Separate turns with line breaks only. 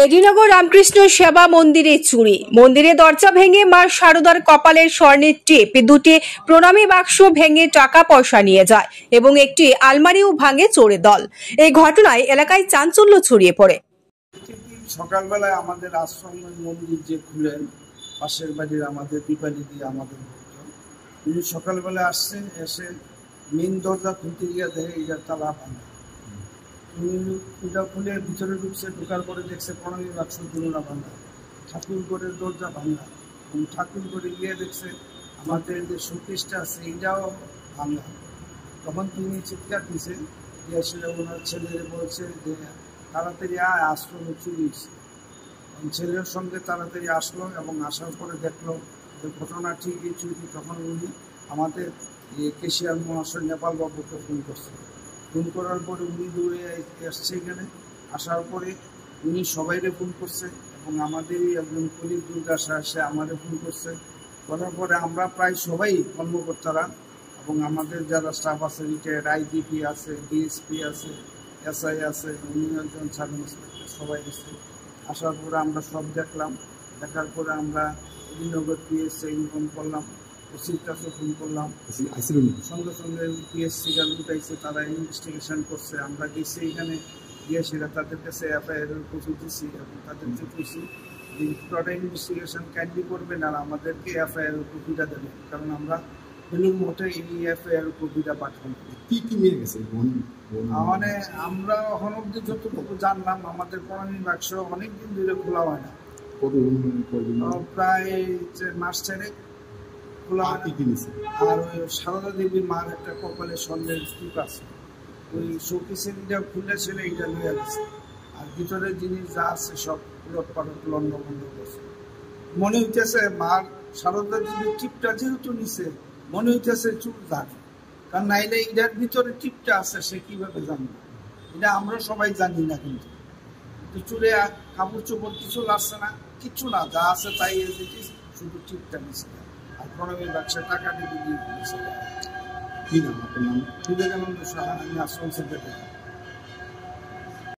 এডিনগর রামকৃষ্ণ সেবা মন্দিরে চুরি। মন্দিরে দরজা ভেঙে মা শারদার কপালের স্বর্ণের টেপ, দুটি প্রণামী বাক্স ভেঙে টাকা পয়সা নিয়ে যায় এবং একটি আলমারিও ভাঙে চোরের দল। এই ঘটনায় এলাকায় চাঞ্চল্য ছড়িয়ে পড়ে।
সকালবেলায় আমাদের আশ্রম মন্দির যে খুলেন পাশের বাড়ির আমাদের দীপালি দিয়ে আমাদের উনি সকালবেলা আসছেন, এসে মেন দরজা খুলতে গিয়ে দেখে এটা তালা ভাঙা। ওটা খুলে ভিতরে ঢুকছে, ঢোকার পরে দেখছে প্রণামী বাক্স দুলনা ভাঙা, ঠাকুর ঘরের দরজা ভাঙা এবং ঠাকুর ঘরে গিয়ে দেখছে আমাদের যে শোকেসটা আছে এটাও ভাঙা। তখন তিনি চিৎকার দিছে, আসলে ওনার ছেলে বলছে যে তাড়াতাড়ি আশ্রমে চুরি। ছেলের সঙ্গে তাড়াতাড়ি আসলো এবং আসার পরে দেখলো যে ঘটনা ঠিকই চুরি। তখন উনি আমাদের কেশিয়ার মহাশয় নেপাল বাবুকে ফোন করছে। ফোন করার পরে উনি দৌড়ে আসছে এখানে। আসার পরে উনি সবাইকে ফোন করছে এবং আমাদেরই একজন কলিগ দুর্গাশা এসে আমাদের ফোন করছে। করার পরে আমরা প্রায় সবাই কর্মকর্তারা এবং আমাদের যারা স্টাফ আছে, রিটায়ার্ড আইজিপি আছে, ডিএসপি আছে, এসআই আছে, উনি একজন সাব ইন্সপেক্টর, সবাই এসে আসার পরে আমরা সব দেখলাম। দেখার পরে আমরা এডিনগর পিএসসি ইনফর্ম করলাম, ওসির কাছে ফোন করলাম, সঙ্গে সঙ্গে পিএসসি গাল উঠাইছে, তারা ইনভেস্টিগেশন করছে। আমরা গেছি এখানে গিয়ে সেটা তাদের কাছে এফআইআর কপি দিচ্ছি এবং তাদেরকে কইছি যে পুরোটা ইনভেস্টিগেশন ক্যান্ডি করবেন আর আমাদেরকে এফআইআর কপিটা দেবেন, কারণ আমরা কোনো মতে এই এফআইআর কপিটা পাঠাবো।
কি কি নিয়ে গেছে
মানে আমরা এখন অব্দি যতটুকু জানলাম, আমাদের প্রণামী বাক্স অনেকদিন ধরে খোলা হয় না, প্রায় মাস 4 খোলা হয় না। আর ওই সারদা দেবীর মার একটা কপালে স্বর্ণের টিপ আছে, ওই শোকেসের এটা খুলে ছিল, এটা নিয়ে গেছে। আর ভিতরের জিনিস যা আছে সব উলট পালট লন্ড বন্ধ করছে। মনে হইতেছে মার সারদা দেবীর টিপটা যেহেতু নিছে, মনে হইতেছে চুল জানে, কারণ নাইলে এটার ভিতরে টিপটা আছে সে কিভাবে জানবে, এটা আমরা সবাই জানি না। কিন্তু চুলে কাপড় চোপড় কিছু লাগছে না, কিচ্ছু না, যা আছে তাই শুধু টিপটা নিছে। আর প্রণামী বাক্সে টাকা দিয়ে দিয়েছে।
কি নাম আপনার নাম?
বিবেকানন্দ সাহা, আমি আশ্রম সেক্রেটারি।